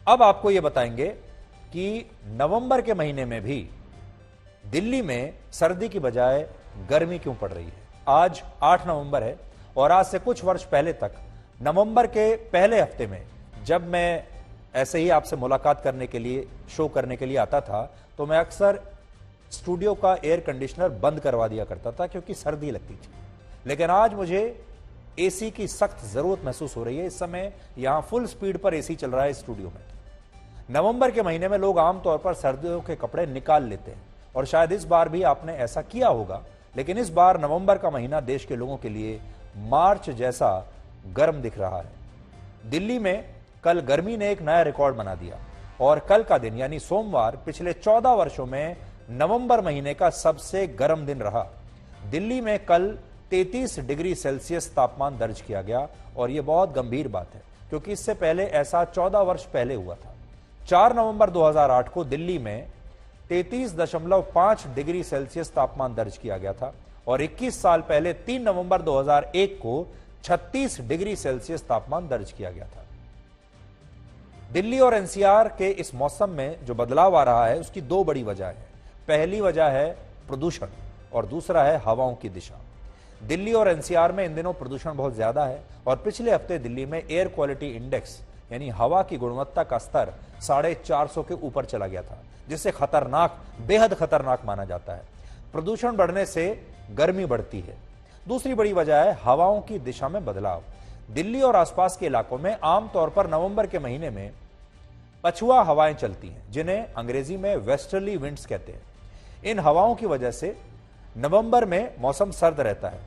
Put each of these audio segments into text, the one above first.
अब आपको यह बताएंगे कि नवंबर के महीने में भी दिल्ली में सर्दी की बजाय गर्मी क्यों पड़ रही है। आज 8 नवंबर है और आज से कुछ वर्ष पहले तक नवंबर के पहले हफ्ते में जब मैं ऐसे ही आपसे मुलाकात करने के लिए, शो करने के लिए आता था, तो मैं अक्सर स्टूडियो का एयर कंडीशनर बंद करवा दिया करता था क्योंकि सर्दी लगती थी। लेकिन आज मुझे एसी की सख्त जरूरत महसूस हो रही है। इस समय यहां फुल स्पीड पर एसी चल रहा है स्टूडियो में। नवंबर के महीने में लोग आमतौर पर सर्दियों के कपड़े निकाल लेते हैं और शायद इस बार भी आपने ऐसा किया होगा, लेकिन इस बार नवंबर का महीना देश के लोगों के लिए मार्च जैसा गर्म दिख रहा है। दिल्ली में कल गर्मी ने एक नया रिकॉर्ड बना दिया और कल का दिन यानी सोमवार पिछले 14 वर्षों में नवंबर महीने का सबसे गर्म दिन रहा। दिल्ली में कल 33 डिग्री सेल्सियस तापमान दर्ज किया गया और यह बहुत गंभीर बात है क्योंकि इससे पहले ऐसा 14 वर्ष पहले हुआ था। 4 नवंबर 2008 को दिल्ली में 33.5 डिग्री सेल्सियस तापमान दर्ज किया गया था और 21 साल पहले 3 नवंबर 2001 को 36 डिग्री सेल्सियस तापमान दर्ज किया गया था। दिल्ली और एनसीआर के इस मौसम में जो बदलाव आ रहा है उसकी दो बड़ी वजह है। पहली वजह है प्रदूषण और दूसरा है हवाओं की दिशा। दिल्ली और एनसीआर में इन दिनों प्रदूषण बहुत ज्यादा है और पिछले हफ्ते दिल्ली में एयर क्वालिटी इंडेक्स यानी हवा की गुणवत्ता का स्तर 450 के ऊपर चला गया था, जिससे खतरनाक, बेहद खतरनाक माना जाता है। प्रदूषण बढ़ने से गर्मी बढ़ती है। दूसरी बड़ी वजह है हवाओं की दिशा में बदलाव। दिल्ली और आसपास के इलाकों में आमतौर पर नवंबर के महीने में पछुआ हवाएं चलती हैं, जिन्हें अंग्रेजी में वेस्टर्ली विंड्स कहते हैं। इन हवाओं की वजह से नवंबर में मौसम सर्द रहता है,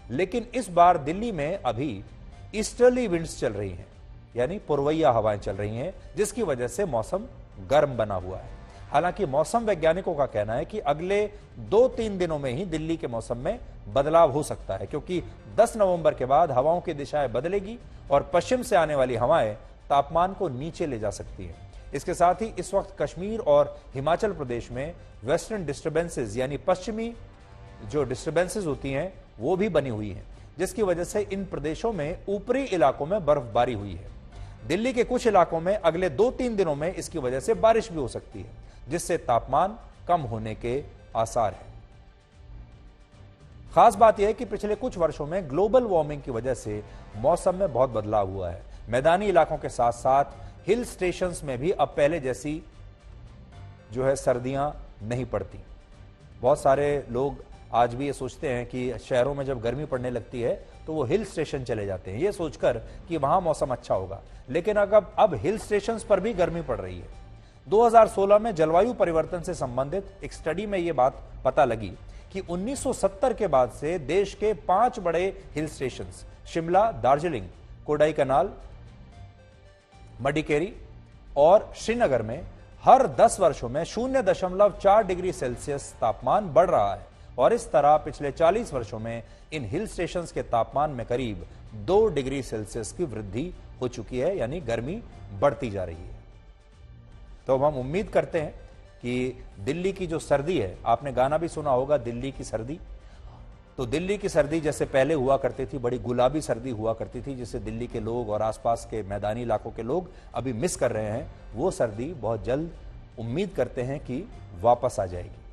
लेकिन इस बार दिल्ली में अभी ईस्टर्ली विंड्स चल रही हैं, यानी पूर्वइया हवाएं चल रही हैं, जिसकी वजह से मौसम गर्म बना हुआ है। हालांकि मौसम वैज्ञानिकों का कहना है कि अगले 2-3 दिनों में ही दिल्ली के मौसम में बदलाव हो सकता है, क्योंकि 10 नवंबर के बाद हवाओं की दिशाएं बदलेगी और पश्चिम से आने वाली हवाएं तापमान को नीचे ले जा सकती हैं। इसके साथ ही इस वक्त कश्मीर और हिमाचल प्रदेश में वेस्टर्न डिस्टर्बेंसेस यानी पश्चिमी जो डिस्टर्बेंसेस होती हैं वो भी बनी हुई हैं, जिसकी वजह से इन प्रदेशों में ऊपरी इलाकों में बर्फबारी हुई है। दिल्ली के कुछ इलाकों में अगले 2-3 दिनों में इसकी वजह से बारिश भी हो सकती है, जिससे तापमान कम होने के आसार हैं। खास बात यह है कि पिछले कुछ वर्षों में ग्लोबल वार्मिंग की वजह से मौसम में बहुत बदलाव हुआ है। मैदानी इलाकों के साथ साथ हिल स्टेशंस में भी अब पहले जैसी जो है सर्दियां नहीं पड़ती। बहुत सारे लोग आज भी ये सोचते हैं कि शहरों में जब गर्मी पड़ने लगती है तो वो हिल स्टेशन चले जाते हैं, ये सोचकर कि वहां मौसम अच्छा होगा। लेकिन अब हिल स्टेशंस पर भी गर्मी पड़ रही है। 2016 में जलवायु परिवर्तन से संबंधित एक स्टडी में यह बात पता लगी कि 1970 के बाद से देश के 5 बड़े हिल स्टेशंस शिमला, दार्जिलिंग, कोडाईकनाल, मडिकेरी और श्रीनगर में हर 10 वर्षों में 0.4 डिग्री सेल्सियस तापमान बढ़ रहा है और इस तरह पिछले 40 वर्षों में इन हिल स्टेशंस के तापमान में करीब 2 डिग्री सेल्सियस की वृद्धि हो चुकी है, यानी गर्मी बढ़ती जा रही है। तो अब हम उम्मीद करते हैं कि दिल्ली की जो सर्दी है, आपने गाना भी सुना होगा दिल्ली की सर्दी, तो दिल्ली की सर्दी जैसे पहले हुआ करती थी, बड़ी गुलाबी सर्दी हुआ करती थी, जिसे दिल्ली के लोग और आसपास के मैदानी इलाकों के लोग अभी मिस कर रहे हैं, वो सर्दी बहुत जल्द उम्मीद करते हैं कि वापस आ जाएगी।